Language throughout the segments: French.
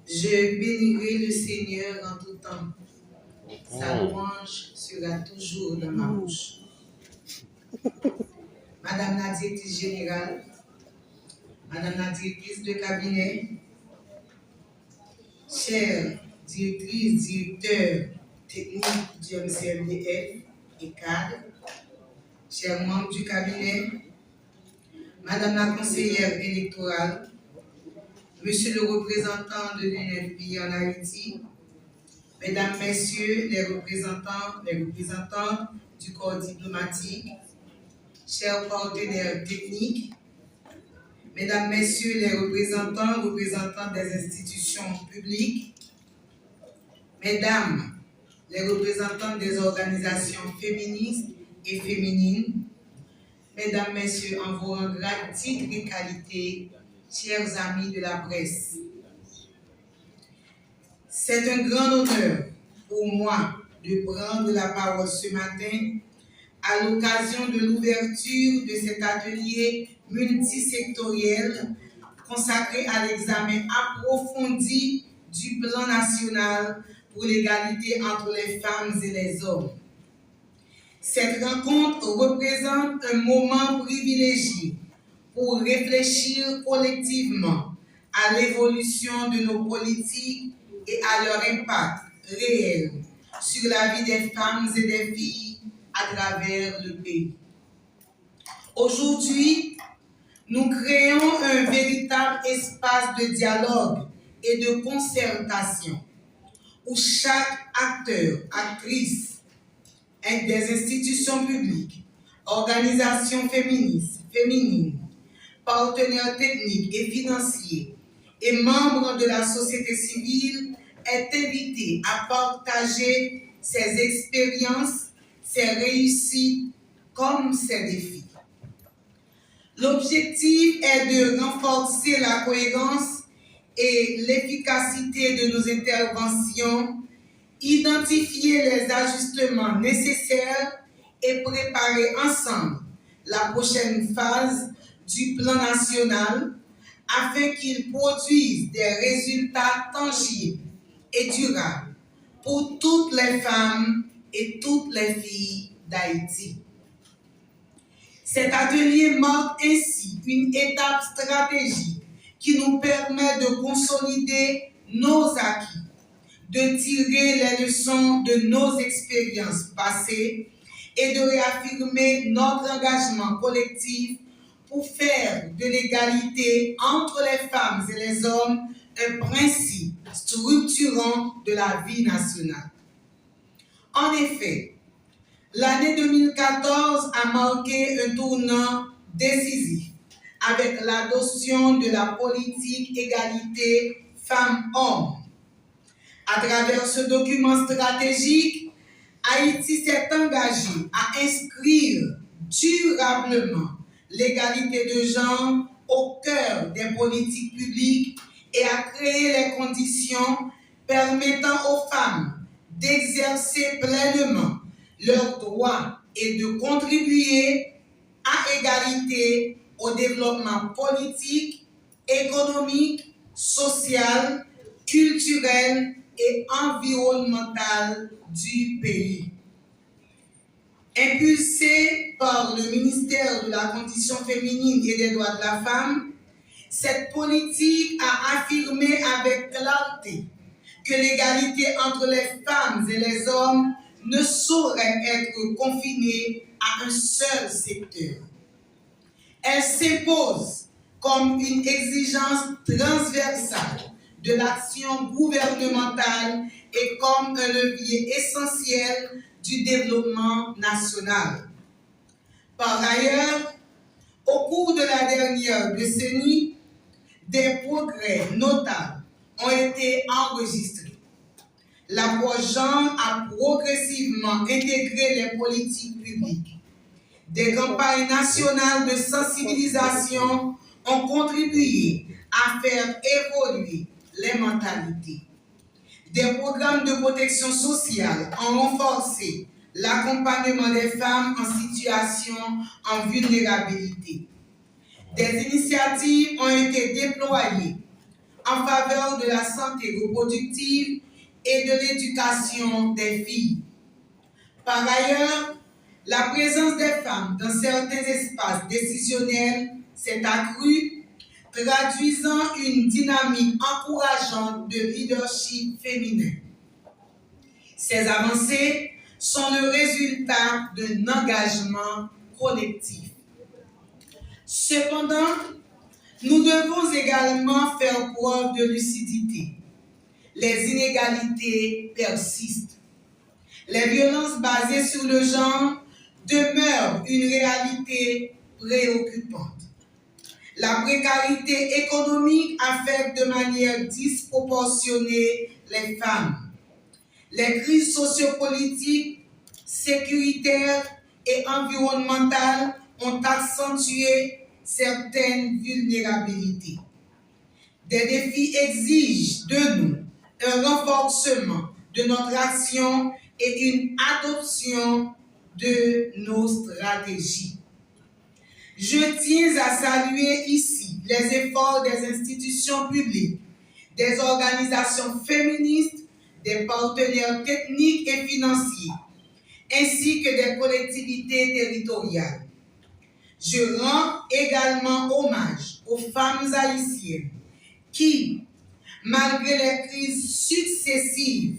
Je bénirai le Seigneur en tout temps. Sa louange sera toujours dans ma bouche. Madame la directrice générale, Madame la directrice de cabinet, chère directrice, directeur technique du MCMDF et cadre, chers membres du cabinet, Madame la conseillère électorale, Monsieur le représentant de l'UNFPI en Haïti, Mesdames, Messieurs les représentants, les représentantes du corps diplomatique, chers partenaires techniques, Mesdames, Messieurs les représentants, représentantes des institutions publiques, Mesdames, les représentantes des organisations féministes et féminines, Mesdames, Messieurs, en vos rangs, grades, titres et qualités, chers amis de la presse. C'est un grand honneur pour moi de prendre la parole ce matin à l'occasion de l'ouverture de cet atelier multisectoriel consacré à l'examen approfondi du plan national pour l'égalité entre les femmes et les hommes. Cette rencontre représente un moment privilégié pour réfléchir collectivement à l'évolution de nos politiques et à leur impact réel sur la vie des femmes et des filles à travers le pays. Aujourd'hui, nous créons un véritable espace de dialogue et de concertation où chaque acteur, actrice des institutions publiques, organisations féministes, féminines, partenaires techniques et financiers et membres de la société civile est invité à partager ses expériences, ses réussites comme ses défis. L'objectif est de renforcer la cohérence et l'efficacité de nos interventions, identifier les ajustements nécessaires et préparer ensemble la prochaine phase du plan national afin qu'il produise des résultats tangibles et durables pour toutes les femmes et toutes les filles d'Haïti. Cet atelier marque ainsi une étape stratégique qui nous permet de consolider nos acquis, de tirer les leçons de nos expériences passées et de réaffirmer notre engagement collectif pour faire de l'égalité entre les femmes et les hommes un principe structurant de la vie nationale. En effet, l'année 2014 a marqué un tournant décisif avec l'adoption de la politique égalité femmes-hommes. À travers ce document stratégique, Haïti s'est engagé à inscrire durablement l'égalité de genre au cœur des politiques publiques et à créer les conditions permettant aux femmes d'exercer pleinement leurs droits et de contribuer à égalité au développement politique, économique, social, culturel et environnemental du pays. Impulsée par le ministère de la Condition féminine et des droits de la femme, cette politique a affirmé avec clarté que l'égalité entre les femmes et les hommes ne saurait être confinée à un seul secteur. Elle s'impose comme une exigence transversale de l'action gouvernementale et comme un levier essentiel du développement national. Par ailleurs, au cours de la dernière décennie, des progrès notables ont été enregistrés. L'approche genre a progressivement intégré les politiques publiques. Des campagnes nationales de sensibilisation ont contribué à faire évoluer les mentalités. Des programmes de protection sociale ont renforcé l'accompagnement des femmes en situation en vulnérabilité. Des initiatives ont été déployées en faveur de la santé reproductive et de l'éducation des filles. Par ailleurs, la présence des femmes dans certains espaces décisionnels s'est accrue, traduisant une dynamique encourageante de leadership féminin. Ces avancées sont le résultat d'un engagement collectif. Cependant, nous devons également faire preuve de lucidité. Les inégalités persistent. Les violences basées sur le genre demeurent une réalité préoccupante. La précarité économique affecte de manière disproportionnée les femmes. Les crises sociopolitiques, sécuritaires et environnementales ont accentué certaines vulnérabilités. Des défis exigent de nous un renforcement de notre action et une adoption de nos stratégies. Je tiens à saluer ici les efforts des institutions publiques, des organisations féministes, des partenaires techniques et financiers, ainsi que des collectivités territoriales. Je rends également hommage aux femmes haïtiennes qui, malgré les crises successives,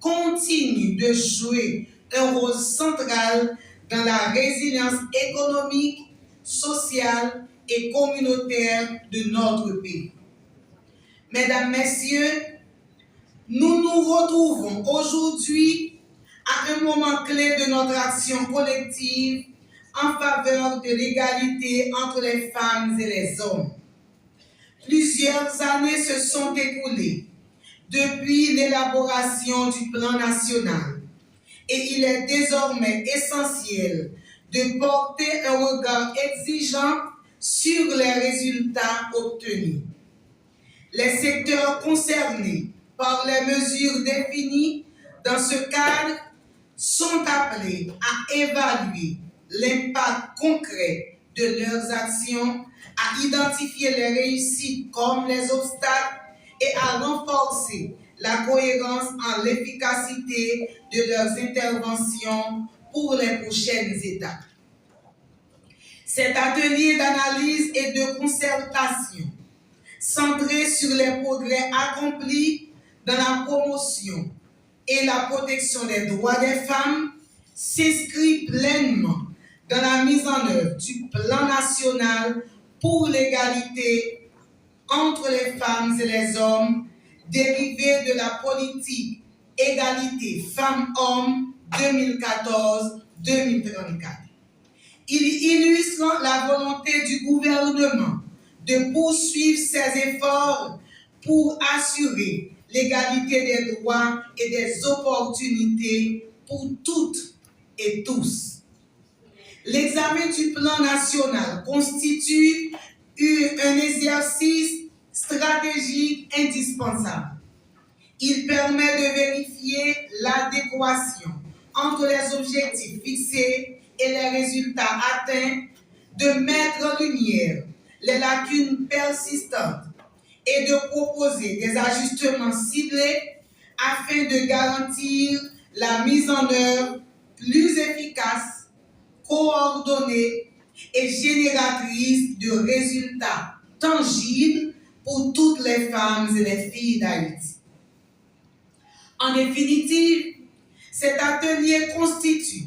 continuent de jouer un rôle central dans la résilience économique, sociale et communautaire de notre pays. Mesdames, Messieurs, nous nous retrouvons aujourd'hui à un moment clé de notre action collective en faveur de l'égalité entre les femmes et les hommes. Plusieurs années se sont écoulées depuis l'élaboration du plan national et il est désormais essentiel de porter un regard exigeant sur les résultats obtenus. Les secteurs concernés par les mesures définies dans ce cadre sont appelés à évaluer l'impact concret de leurs actions, à identifier les réussites comme les obstacles et à renforcer la cohérence en l'efficacité de leurs interventions pour les prochaines étapes. Cet atelier d'analyse et de concertation, centré sur les progrès accomplis dans la promotion et la protection des droits des femmes, s'inscrit pleinement dans la mise en œuvre du plan national pour l'égalité entre les femmes et les hommes, dérivé de la politique égalité femmes-hommes 2014-2034. Il illustre la volonté du gouvernement de poursuivre ses efforts pour assurer l'égalité des droits et des opportunités pour toutes et tous. L'examen du plan national constitue un exercice stratégique indispensable. Il permet de vérifier l'adéquation entre les objectifs fixés et les résultats atteints, de mettre en lumière les lacunes persistantes et de proposer des ajustements ciblés afin de garantir la mise en œuvre plus efficace, coordonnée et génératrice de résultats tangibles pour toutes les femmes et les filles d'Haïti. En définitive, cet atelier constitue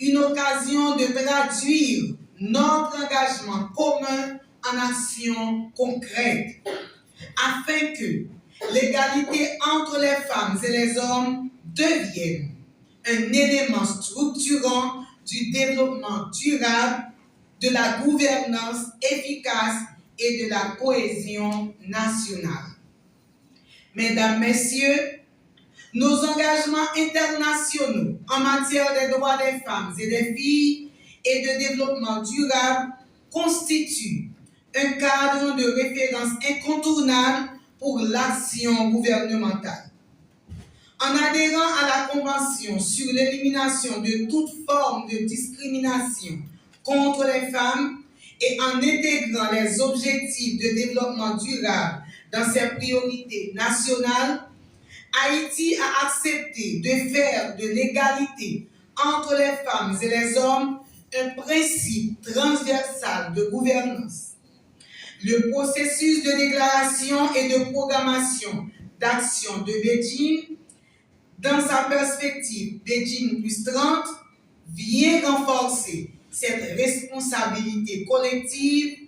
une occasion de traduire notre engagement commun en action concrète, afin que l'égalité entre les femmes et les hommes devienne un élément structurant du développement durable, de la gouvernance efficace et de la cohésion nationale. Mesdames, Messieurs, nos engagements internationaux en matière des droits des femmes et des filles et de développement durable constituent un cadre de référence incontournable pour l'action gouvernementale. En adhérant à la Convention sur l'élimination de toute forme de discrimination contre les femmes et en intégrant les objectifs de développement durable dans ses priorités nationales, Haïti a accepté de faire de l'égalité entre les femmes et les hommes un principe transversal de gouvernance. Le processus de déclaration et de programmation d'action de Beijing, dans sa perspective Beijing +30, vient renforcer cette responsabilité collective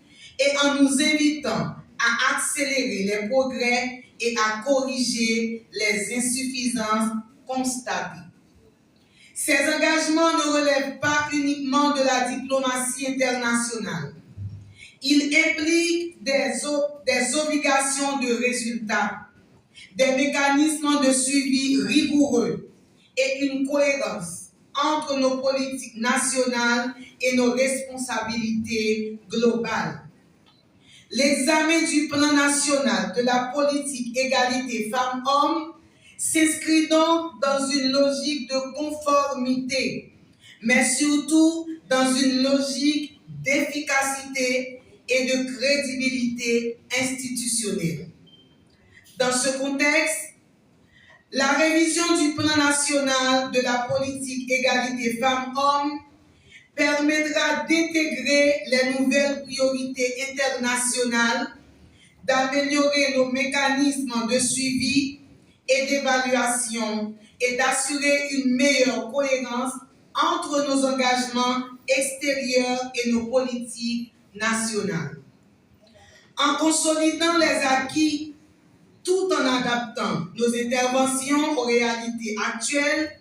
et en nous invitant à accélérer les progrès et à corriger les insuffisances constatées. Ces engagements ne relèvent pas uniquement de la diplomatie internationale. Ils impliquent des obligations de résultats, des mécanismes de suivi rigoureux et une cohérence entre nos politiques nationales et nos responsabilités globales. L'examen du plan national de la politique égalité femmes-hommes s'inscrit donc dans une logique de conformité, mais surtout dans une logique d'efficacité et de crédibilité institutionnelle. Dans ce contexte, la révision du plan national de la politique égalité femmes-hommes permettra d'intégrer les nouvelles priorités internationales, d'améliorer nos mécanismes de suivi et d'évaluation et d'assurer une meilleure cohérence entre nos engagements extérieurs et nos politiques nationales. En consolidant les acquis tout en adaptant nos interventions aux réalités actuelles,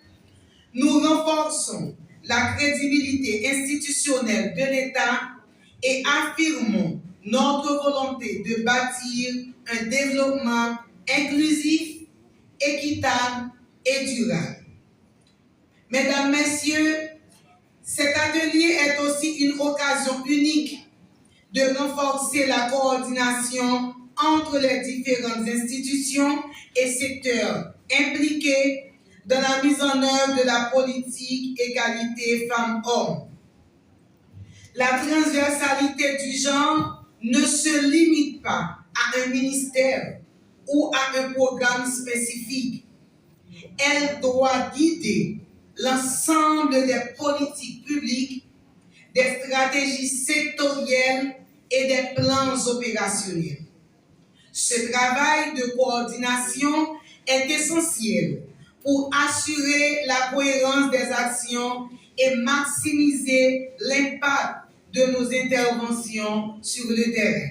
nous renforçons la crédibilité institutionnelle de l'État et affirmons notre volonté de bâtir un développement inclusif, équitable et durable. Mesdames, Messieurs, cet atelier est aussi une occasion unique de renforcer la coordination entre les différentes institutions et secteurs impliqués dans la mise en œuvre de la politique égalité femmes-hommes. La transversalité du genre ne se limite pas à un ministère ou à un programme spécifique. Elle doit guider l'ensemble des politiques publiques, des stratégies sectorielles et des plans opérationnels. Ce travail de coordination est essentiel pour assurer la cohérence des actions et maximiser l'impact de nos interventions sur le terrain.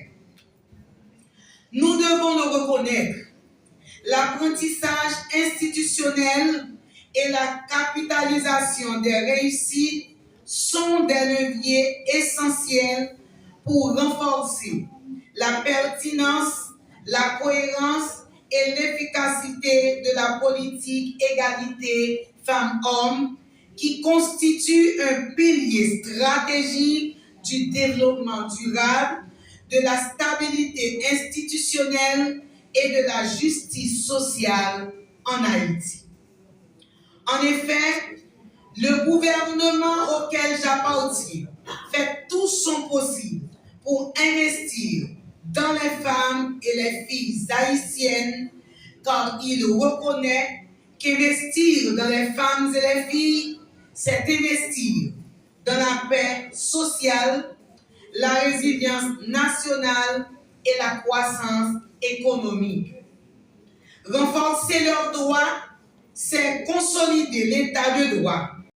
Nous devons le reconnaître, l'apprentissage institutionnel et la capitalisation des réussites sont des leviers essentiels pour renforcer la pertinence, la cohérence et l'efficacité de la politique égalité femmes-hommes qui constitue un pilier stratégique du développement durable, de la stabilité institutionnelle et de la justice sociale en Haïti. En effet, le gouvernement auquel j'appartiens fait tout son possible pour investir dans les femmes et les filles haïtiennes, car il reconnaît qu'investir dans les femmes et les filles, c'est investir dans la paix sociale, la résilience nationale et la croissance économique. Renforcer leurs droits, c'est consolider l'état de droit,